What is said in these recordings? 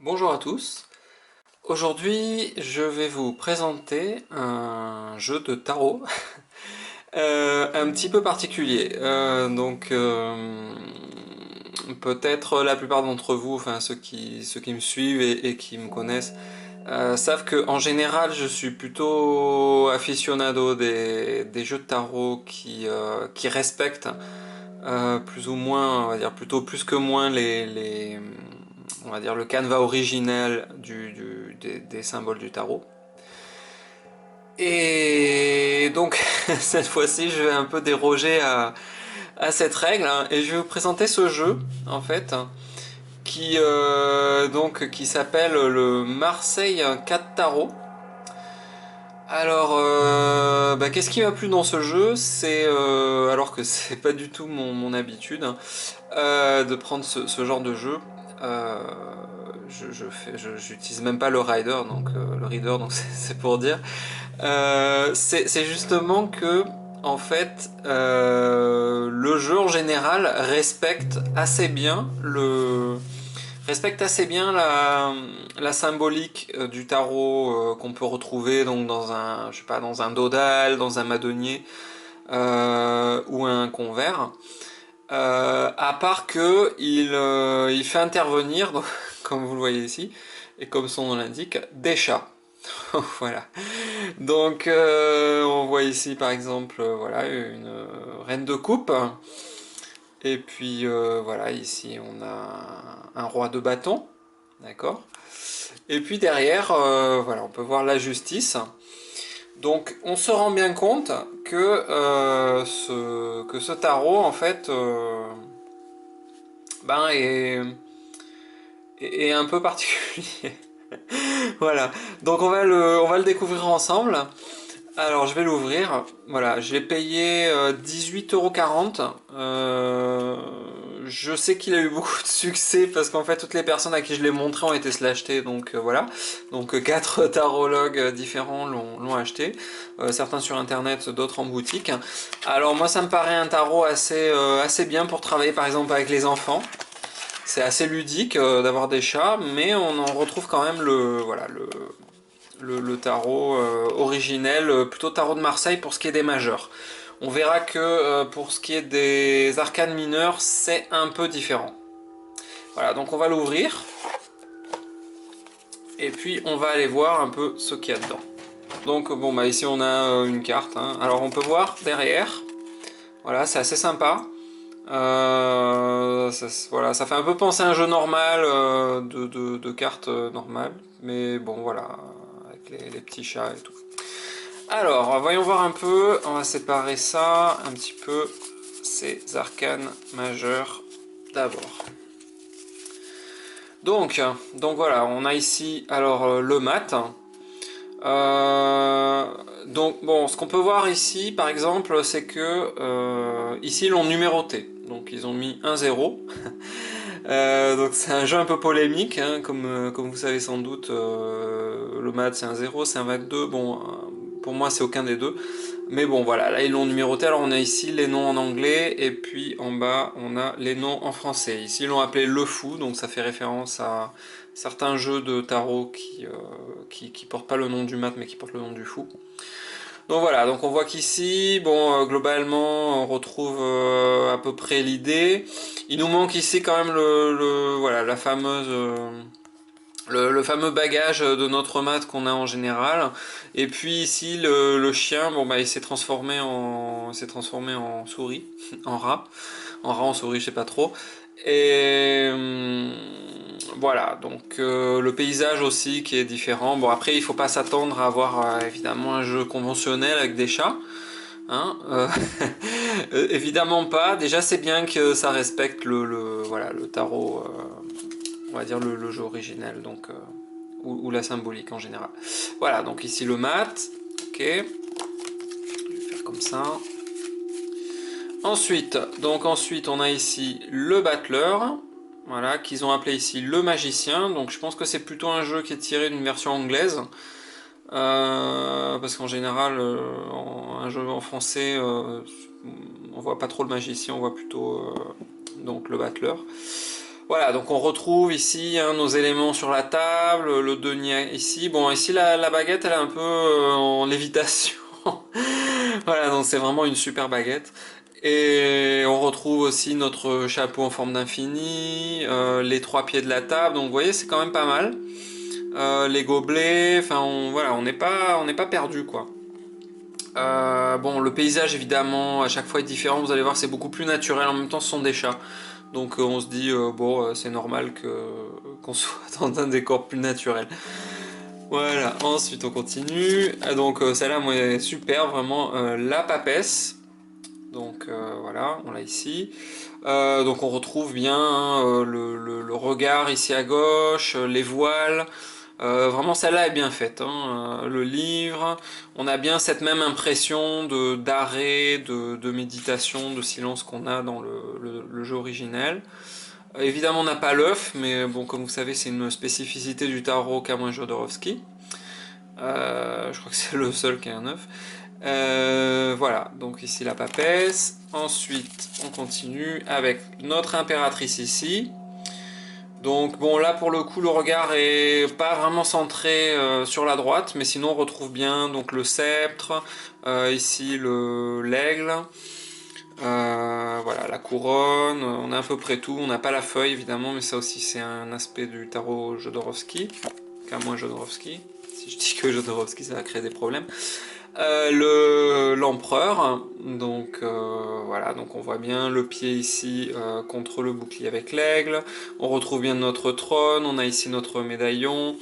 Bonjour à tous. Aujourd'hui, je vais vous présenter un jeu de tarot un petit peu particulier. Peut-être la plupart d'entre vous, enfin ceux qui me suivent et qui me connaissent, savent que en général, je suis plutôt aficionado des jeux de tarot qui respectent plus ou moins, on va dire plutôt plus que moins on va dire le canevas originel des symboles du tarot. Et donc cette fois-ci, je vais un peu déroger à cette règle, hein, et je vais vous présenter ce jeu en fait qui s'appelle le Marseille 4 Tarot. Alors, qu'est-ce qui m'a plu dans ce jeu? Alors que c'est pas du tout mon habitude, hein, de prendre ce genre de jeu. Euh, j'utilise même pas le rider, donc le reader, donc c'est pour dire. C'est justement que, en fait, le jeu en général respecte assez bien la symbolique du tarot qu'on peut retrouver donc je sais pas, dans un dodal, dans un madonier ou un convers. À part que il fait intervenir, donc, comme vous le voyez ici, et comme son nom l'indique, des chats. Voilà. Donc on voit ici par exemple voilà, une reine de coupe. Et puis voilà, ici on a un roi de bâton. D'accord. Et puis derrière, voilà, on peut voir la justice. Donc on se rend bien compte que ce tarot en fait ben, est un peu particulier. Voilà, donc on va le découvrir ensemble. Alors je vais l'ouvrir. Voilà, je l'ai payé 18,40 €. Je sais qu'il a eu beaucoup de succès parce qu'en fait toutes les personnes à qui je l'ai montré ont été se l'acheter. Donc voilà. Donc quatre tarologues différents l'ont acheté. Certains sur internet, d'autres en boutique. Alors moi ça me paraît un tarot assez bien pour travailler par exemple avec les enfants. C'est assez ludique d'avoir des chats, mais on en retrouve quand même le tarot originel, plutôt tarot de Marseille pour ce qui est des majeurs. On verra que pour ce qui est des arcanes mineurs, c'est un peu différent. Voilà, donc on va l'ouvrir, et puis on va aller voir un peu ce qu'il y a dedans. Donc bon, bah ici on a une carte, hein. Alors on peut voir derrière, voilà, c'est assez sympa. Voilà, ça fait un peu penser à un jeu normal de cartes normales, mais bon voilà, avec les petits chats et tout. Alors, voyons voir un peu, on va séparer ça un petit peu, ces arcanes majeures d'abord. Donc voilà, on a ici alors le mat. Donc bon, ce qu'on peut voir ici par exemple, c'est que ici ils l'ont numéroté. Donc ils ont mis 1-0. Donc c'est un jeu un peu polémique, hein, comme vous savez sans doute, le mat c'est un 0, c'est un 22, bon, pour moi c'est aucun des deux. Mais bon voilà, là ils l'ont numéroté, alors on a ici les noms en anglais, et puis en bas on a les noms en français. Ici ils l'ont appelé Le Fou, donc ça fait référence à certains jeux de tarot qui portent pas le nom du mat mais qui portent le nom du fou. Donc voilà, donc on voit qu'ici, bon, globalement, on retrouve à peu près l'idée. Il nous manque ici quand même voilà, la fameuse, le fameux bagage de notre mat qu'on a en général. Et puis ici, le chien, bon bah, il s'est transformé en souris, en rat, en souris, je sais pas trop. Et voilà, donc le paysage aussi qui est différent. Bon, après, il faut pas s'attendre à avoir évidemment un jeu conventionnel avec des chats. Hein, évidemment pas. Déjà, c'est bien que ça respecte voilà, le tarot, on va dire le jeu originel, donc, ou la symbolique en général. Voilà, donc ici le mat. Ok, je vais faire comme ça. Ensuite, on a ici le battleur, voilà, qu'ils ont appelé ici le magicien. Donc je pense que c'est plutôt un jeu qui est tiré d'une version anglaise. Parce qu'en général, un jeu en français, on voit pas trop le magicien, on voit plutôt donc le battleur. Voilà, donc on retrouve ici hein, nos éléments sur la table, le denier ici. Bon, ici la baguette, elle est un peu en lévitation. Voilà, donc c'est vraiment une super baguette. Et on retrouve aussi notre chapeau en forme d'infini, les trois pieds de la table. Donc vous voyez, c'est quand même pas mal. Les gobelets, enfin voilà, on n'est pas perdu quoi. Bon, le paysage évidemment à chaque fois est différent. Vous allez voir, c'est beaucoup plus naturel. En même temps, ce sont des chats. Donc on se dit, bon, c'est normal qu'on soit dans un décor plus naturel. Voilà, ensuite on continue. Donc celle-là, moi, elle est super, vraiment la papesse. Donc voilà, on l'a ici. Donc on retrouve bien hein, le regard ici à gauche, les voiles. Vraiment celle-là est bien faite. Hein. Le livre, on a bien cette même impression d'arrêt, de méditation, de silence qu'on a dans le jeu originel. Évidemment, on n'a pas l'œuf, mais bon, comme vous savez, c'est une spécificité du tarot Kamui Jodorowsky. Je crois que c'est le seul qui a un œuf. Voilà, donc ici la papesse. Ensuite, on continue avec notre impératrice ici. Donc bon, là pour le coup, le regard est pas vraiment centré sur la droite, mais sinon on retrouve bien donc le sceptre, ici l'aigle. Voilà, la couronne, on a à peu près tout. On n'a pas la feuille évidemment, mais ça aussi c'est un aspect du tarot Jodorowsky, qu'à moins Jodorowsky. Si je dis que Jodorowsky, ça va créer des problèmes. L'empereur, donc voilà, donc on voit bien le pied ici contre le bouclier avec l'aigle. On retrouve bien notre trône, on a ici notre médaillon.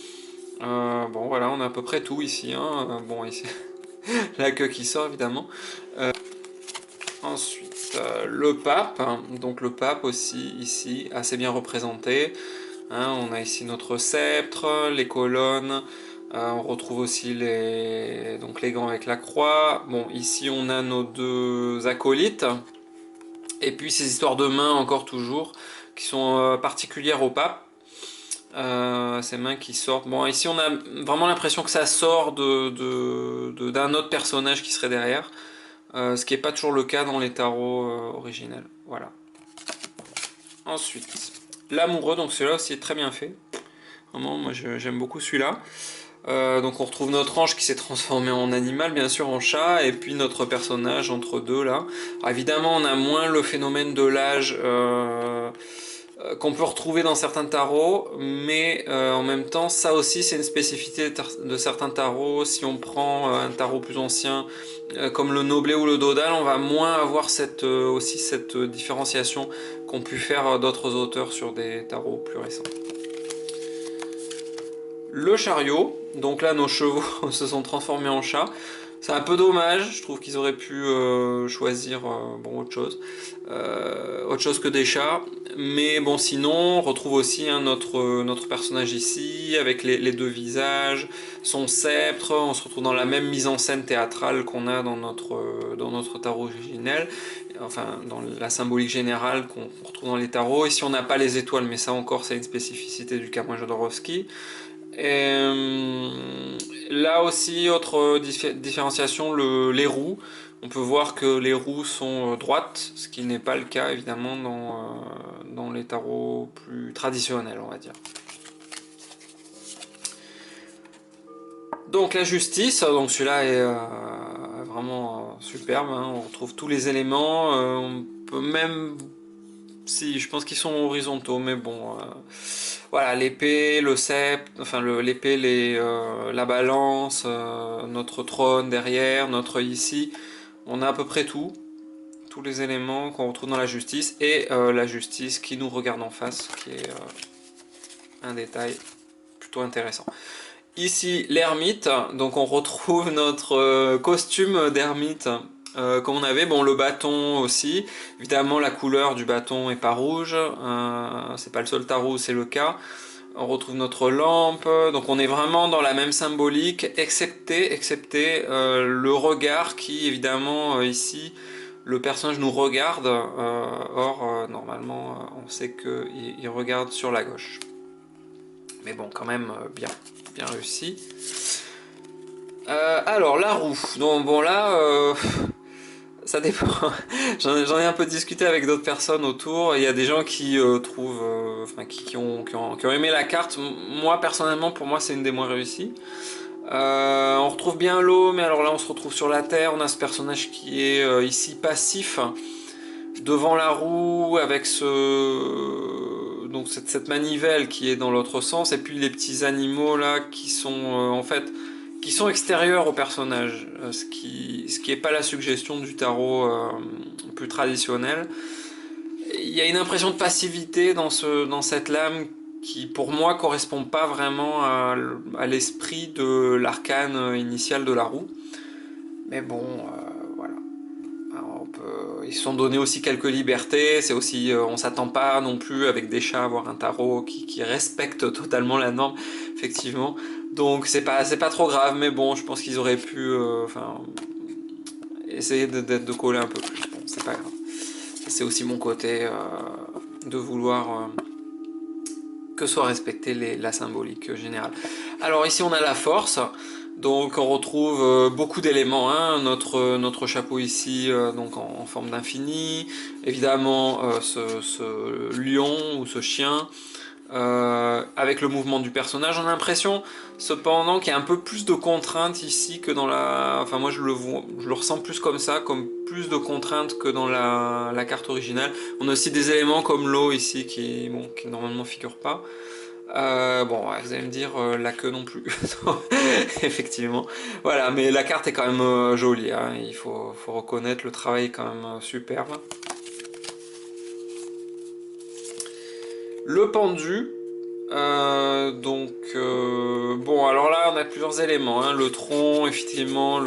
Bon voilà, on a à peu près tout ici. Hein. Bon ici, la queue qui sort évidemment. Ensuite, le pape, hein. Donc le pape aussi ici, assez bien représenté. Hein, on a ici notre sceptre, les colonnes, on retrouve aussi donc les gants avec la croix. Bon, ici on a nos deux acolytes, et puis ces histoires de mains encore toujours, qui sont particulières au pape. Ces mains qui sortent. Bon, ici on a vraiment l'impression que ça sort d'un autre personnage qui serait derrière. Ce qui n'est pas toujours le cas dans les tarots originels. Voilà. Ensuite, l'amoureux, donc celui-là aussi est très bien fait. Vraiment, moi j'aime beaucoup celui-là. Donc on retrouve notre ange qui s'est transformé en animal, bien sûr en chat, et puis notre personnage entre deux là. Alors, évidemment, on a moins le phénomène de l'âge qu'on peut retrouver dans certains tarots, mais en même temps, ça aussi c'est une spécificité de certains tarots. Si on prend un tarot plus ancien, comme le Noblet ou le Dodal, on va moins avoir aussi cette différenciation qu'ont pu faire d'autres auteurs sur des tarots plus récents. Le chariot, donc là nos chevaux se sont transformés en chats. C'est un peu dommage, je trouve qu'ils auraient pu choisir bon, autre chose que des chats. Mais bon, sinon, on retrouve aussi hein, notre personnage ici, avec les deux visages, son sceptre. On se retrouve dans la même mise en scène théâtrale qu'on a dans notre tarot originel, enfin dans la symbolique générale qu'on retrouve dans les tarots. Ici, on n'a pas les étoiles, mais ça encore, c'est une spécificité du Kamui Jodorowsky. Là aussi, autre différenciation, les roues. On peut voir que les roues sont droites, ce qui n'est pas le cas évidemment dans les tarots plus traditionnels, on va dire. Donc la justice, donc celui-là est vraiment superbe, hein. On retrouve tous les éléments, on peut même... Si, je pense qu'ils sont horizontaux, mais bon... Voilà, l'épée, le sceptre, enfin l'épée, la balance, notre trône derrière, notre ici. On a à peu près tout, tous les éléments qu'on retrouve dans la justice, et la justice qui nous regarde en face, qui est un détail plutôt intéressant. Ici, l'ermite, donc on retrouve notre costume d'ermite comme on avait, bon le bâton aussi, évidemment la couleur du bâton est pas rouge, c'est pas le seul tarot, c'est le cas. On retrouve notre lampe, donc on est vraiment dans la même symbolique, excepté le regard qui évidemment ici, le personnage nous regarde, or normalement on sait qu'il regarde sur la gauche. Mais bon, quand même bien réussi. Alors la roue, donc bon là, ça dépend. J'en ai un peu discuté avec d'autres personnes autour. Il y a des gens qui trouvent, enfin qui ont aimé la carte. Moi personnellement, pour moi, c'est une des moins réussies. On retrouve bien l'eau, mais alors là, on se retrouve sur la terre. On a ce personnage qui est ici passif devant la roue avec donc cette manivelle qui est dans l'autre sens, et puis les petits animaux là qui sont en fait qui sont extérieurs au personnage, ce qui est pas la suggestion du tarot plus traditionnel. Il y a une impression de passivité dans cette lame qui pour moi correspond pas vraiment à l'esprit de l'arcane initial de la roue. Mais bon, voilà. Ils se sont donné aussi quelques libertés, c'est aussi, on s'attend pas non plus avec des chats à avoir un tarot qui respecte totalement la norme, effectivement. Donc c'est pas trop grave, mais bon, je pense qu'ils auraient pu essayer de coller un peu plus. Bon, c'est pas grave. C'est aussi mon côté de vouloir que soit respectée la symbolique générale. Alors ici on a la force. Donc on retrouve beaucoup d'éléments, hein. Notre chapeau ici donc en forme d'infini, évidemment ce lion ou ce chien, avec le mouvement du personnage. On a l'impression cependant qu'il y a un peu plus de contraintes ici que dans la... Enfin moi je le ressens plus comme ça, comme plus de contraintes que dans la carte originale. On a aussi des éléments comme l'eau ici qui normalement figurent pas. Bon, ouais, vous allez me dire la queue non plus. Effectivement. Voilà, mais la carte est quand même jolie, hein. Il faut reconnaître, le travail est quand même superbe. Le pendu. Bon, alors là, on a plusieurs éléments, hein. Le tronc, effectivement,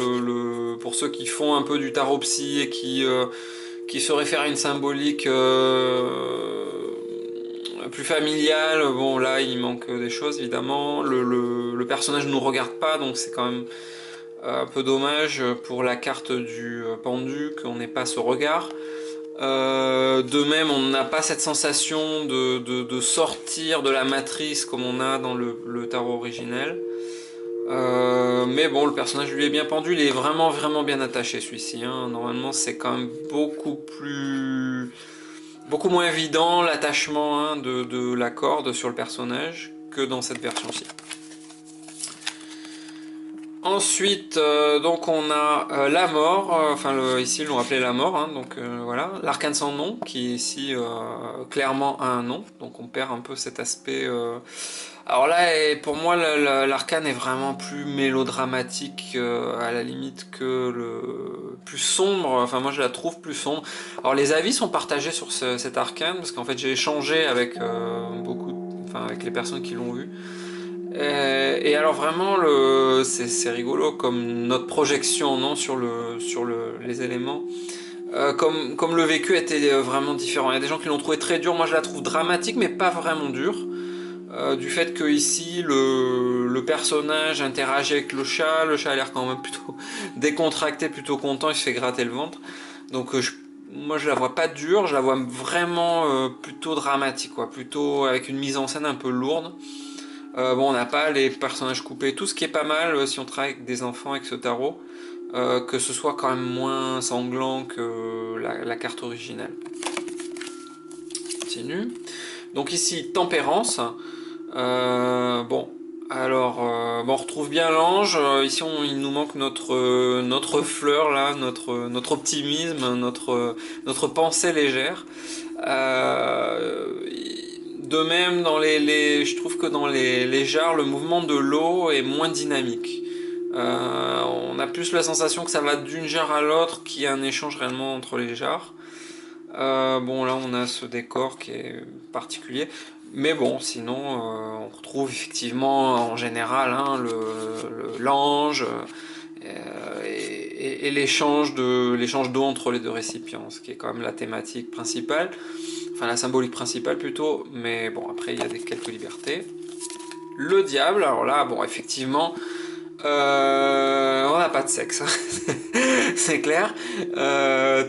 pour ceux qui font un peu du tarot psy et qui se réfèrent à une symbolique plus familiale, bon là il manque des choses évidemment, le personnage ne nous regarde pas, donc c'est quand même un peu dommage pour la carte du pendu qu'on n'ait pas ce regard. De même, on n'a pas cette sensation de sortir de la matrice comme on a dans le tarot originel. Mais bon, le personnage lui est bien pendu, il est vraiment vraiment bien attaché celui-ci, hein. Normalement c'est quand même beaucoup moins évident l'attachement, hein, de la corde sur le personnage que dans cette version-ci. Ensuite, donc on a la mort, ici ils l'ont appelé la mort, hein, donc voilà, l'arcane sans nom, qui ici clairement a un nom, donc on perd un peu cet aspect... Alors là, pour moi, l'arcane est vraiment plus mélodramatique, à la limite que le plus sombre, enfin moi je la trouve plus sombre. Alors les avis sont partagés sur cet arcane, parce qu'en fait j'ai échangé avec avec les personnes qui l'ont vu. Et alors vraiment, c'est rigolo comme notre projection, non, sur les éléments. Comme le vécu était vraiment différent. Il y a des gens qui l'ont trouvé très dur, moi je la trouve dramatique mais pas vraiment dure. Du fait que ici le personnage interagit avec le chat a l'air quand même plutôt décontracté, plutôt content, il se fait gratter le ventre. Donc moi je la vois pas dure, je la vois vraiment plutôt dramatique, quoi, plutôt avec une mise en scène un peu lourde. Bon, on n'a pas les personnages coupés, tout ce qui est pas mal si on travaille avec des enfants avec ce tarot, que ce soit quand même moins sanglant que la carte originale. Continue. Donc ici, tempérance. Bon, alors, on retrouve bien l'ange. Ici, il nous manque notre fleur, là, notre optimisme, notre pensée légère. De même, je trouve que dans les jarres, le mouvement de l'eau est moins dynamique. On a plus la sensation que ça va d'une jarre à l'autre, qu'il y a un échange réellement entre les jarres. Bon, là, on a ce décor qui est particulier. Mais bon, sinon, on retrouve effectivement en général, hein, l'ange et l'échange d'eau entre les deux récipients, ce qui est quand même la thématique principale, enfin la symbolique principale plutôt, mais bon, après il y a quelques libertés. Le diable, alors là, bon, effectivement, on n'a pas de sexe, c'est clair.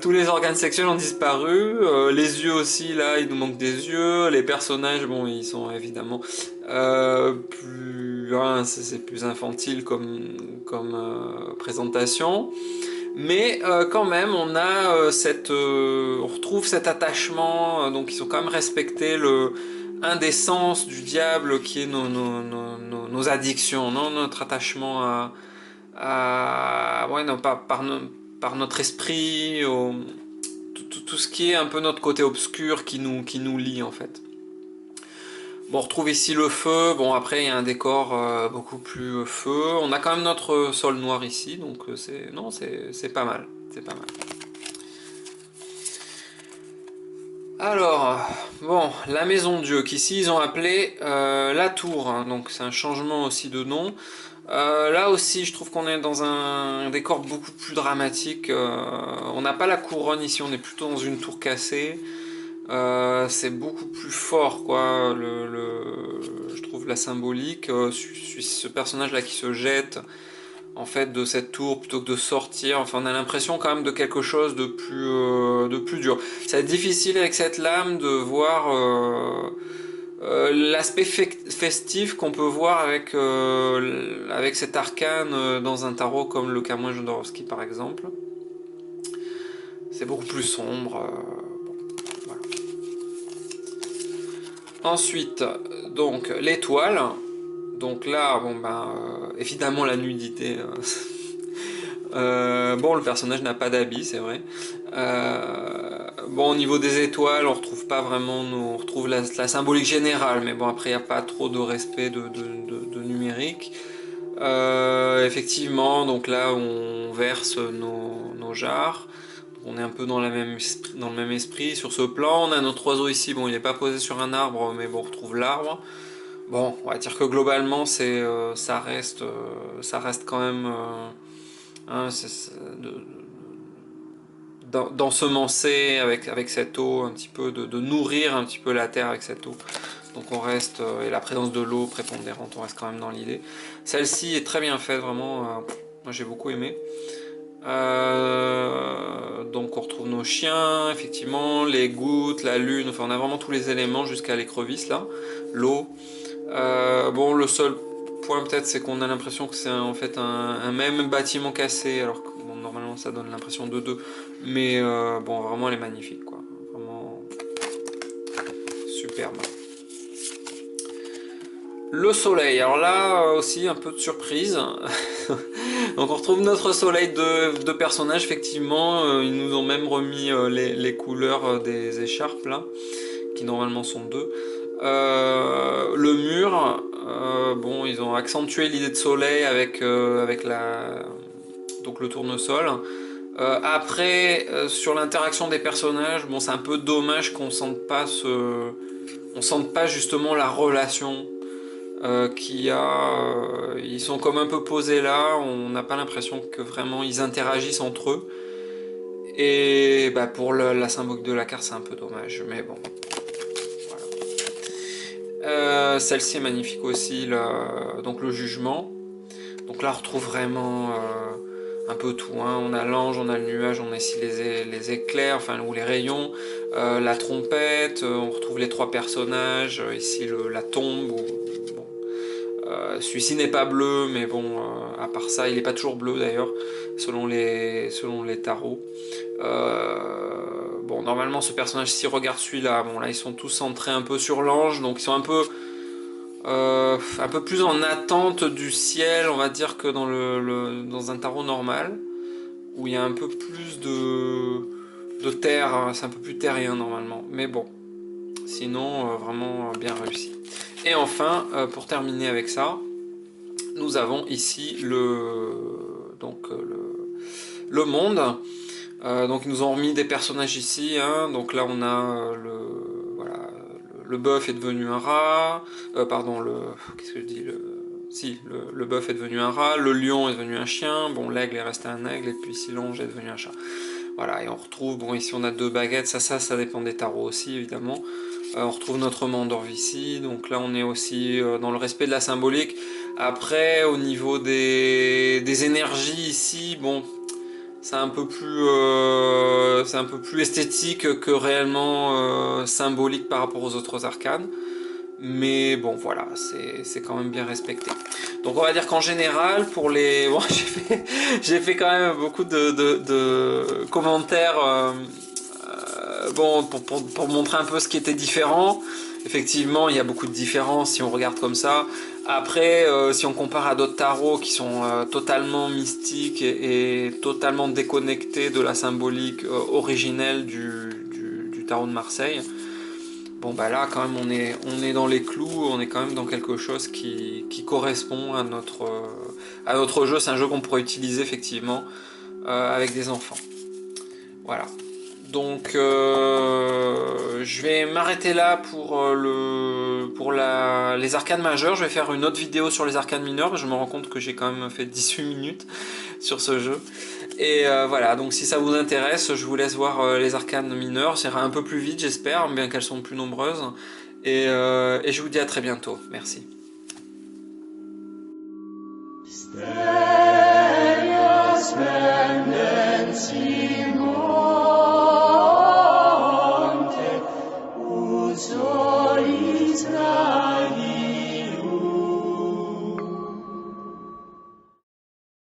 Tous les organes sexuels ont disparu, les yeux aussi, là, il nous manque des yeux. Les personnages, bon, ils sont évidemment plus, hein, c'est plus infantile comme présentation. Mais quand même, on a on retrouve cet attachement, donc ils ont quand même respecté un des sens du diable qui est nos addictions, non, notre attachement ouais, non, pas, par notre esprit, tout ce qui est un peu notre côté obscur qui nous lie en fait. Bon, on retrouve ici le feu. Bon, après, il y a un décor beaucoup plus feu. On a quand même notre sol noir ici, donc non, c'est pas mal. C'est pas mal. Alors, bon, la maison de Dieu, qu'ici ils ont appelé la tour, hein, donc c'est un changement aussi de nom. Là aussi, je trouve qu'on est dans un décor beaucoup plus dramatique. On n'a pas la couronne ici, on est plutôt dans une tour cassée. C'est beaucoup plus fort, quoi. Je trouve la symbolique. Ce personnage-là qui se jette en fait de cette tour plutôt que de sortir. Enfin, on a l'impression quand même de quelque chose de plus dur. C'est difficile avec cette lame de voir l'aspect festif qu'on peut voir avec cet arcane dans un tarot comme le Camouin Jodorowsky par exemple. C'est beaucoup plus sombre. Bon, voilà. Ensuite, donc l'étoile. Donc là, bon ben, évidemment la nudité. Bon, le personnage n'a pas d'habit, c'est vrai. Bon, au niveau des étoiles, on retrouve pas vraiment, on retrouve la symbolique générale, mais bon, après, il n'y a pas trop de respect de numérique. Effectivement, donc là, on verse nos jarres. On est un peu dans le même esprit. Sur ce plan, on a notre oiseau ici. Bon, il n'est pas posé sur un arbre, mais bon, on retrouve l'arbre. Bon, on va dire que globalement, ça reste quand même hein, d'ensemencer avec cette eau, un petit peu de nourrir un petit peu la terre avec cette eau. Donc on reste, et la présence de l'eau prépondérante, on reste quand même dans l'idée. Celle-ci est très bien faite, vraiment, moi j'ai beaucoup aimé. Donc on retrouve nos chiens, effectivement, les gouttes, la lune, enfin on a vraiment tous les éléments jusqu'à l'écrevisse là, l'eau. Bon, le seul point peut-être c'est qu'on a l'impression que c'est en fait un même bâtiment cassé, alors que bon, normalement ça donne l'impression de deux. Mais bon, vraiment elle est magnifique quoi, vraiment superbe. Le soleil, alors là aussi un peu de surprise. Donc on retrouve notre soleil de personnages, effectivement. Ils nous ont même remis les couleurs des écharpes là, qui normalement sont deux. Le mur, bon, ils ont accentué l'idée de soleil avec donc le tournesol. Après, sur l'interaction des personnages, bon, c'est un peu dommage qu'on sente pas on sente pas justement la relation qu'il y a. Ils sont comme un peu posés là, on n'a pas l'impression que vraiment ils interagissent entre eux. Et bah, pour la symbolique de la carte, c'est un peu dommage, mais bon. Celle-ci est magnifique aussi, donc le jugement. Donc là on retrouve vraiment un peu tout, hein. On a l'ange, on a le nuage, on a ici les éclairs, enfin, ou les rayons, la trompette, on retrouve les trois personnages, ici la tombe, bon, celui-ci n'est pas bleu, mais bon, à part ça, il n'est pas toujours bleu d'ailleurs, selon les tarots. Bon, normalement, ce personnage, s'il regarde celui-là, bon, là, ils sont tous centrés un peu sur l'ange, donc ils sont un peu plus en attente du ciel, on va dire, que dans un tarot normal, où il y a un peu plus de terre, hein, c'est un peu plus terrien normalement. Mais bon, sinon, vraiment bien réussi. Et enfin, pour terminer avec ça, nous avons ici le monde. Donc ils nous ont remis des personnages ici, hein. Donc là on a voilà, le bœuf est devenu un rat, pardon, qu'est-ce que je dis, le bœuf est devenu un rat, le lion est devenu un chien, bon l'aigle est resté un aigle, et puis ici l'ange est devenu un chat. Voilà, et on retrouve, bon ici on a deux baguettes, ça dépend des tarots aussi évidemment. On retrouve notre mandorve ici, donc là on est aussi dans le respect de la symbolique. Après au niveau des énergies ici, bon, c'est un peu plus esthétique que réellement symbolique par rapport aux autres arcanes. Mais bon, voilà, c'est quand même bien respecté. Donc on va dire qu'en général, pour les... Bon, j'ai fait quand même beaucoup de commentaires bon, pour montrer un peu ce qui était différent. Effectivement, il y a beaucoup de différences si on regarde comme ça. Après, si on compare à d'autres tarots qui sont totalement mystiques et totalement déconnectés de la symbolique originelle du tarot de Marseille, bon bah là quand même on est dans les clous, on est quand même dans quelque chose qui correspond à notre jeu. C'est un jeu qu'on pourrait utiliser effectivement avec des enfants. Voilà. Donc je vais m'arrêter là pour les arcanes majeures. Je vais faire une autre vidéo sur les arcanes mineures. Je me rends compte que j'ai quand même fait 18 minutes sur ce jeu. Et voilà, donc si ça vous intéresse, je vous laisse voir les arcanes mineures. Ça ira un peu plus vite j'espère, bien qu'elles sont plus nombreuses. Et je vous dis à très bientôt. Merci. Solis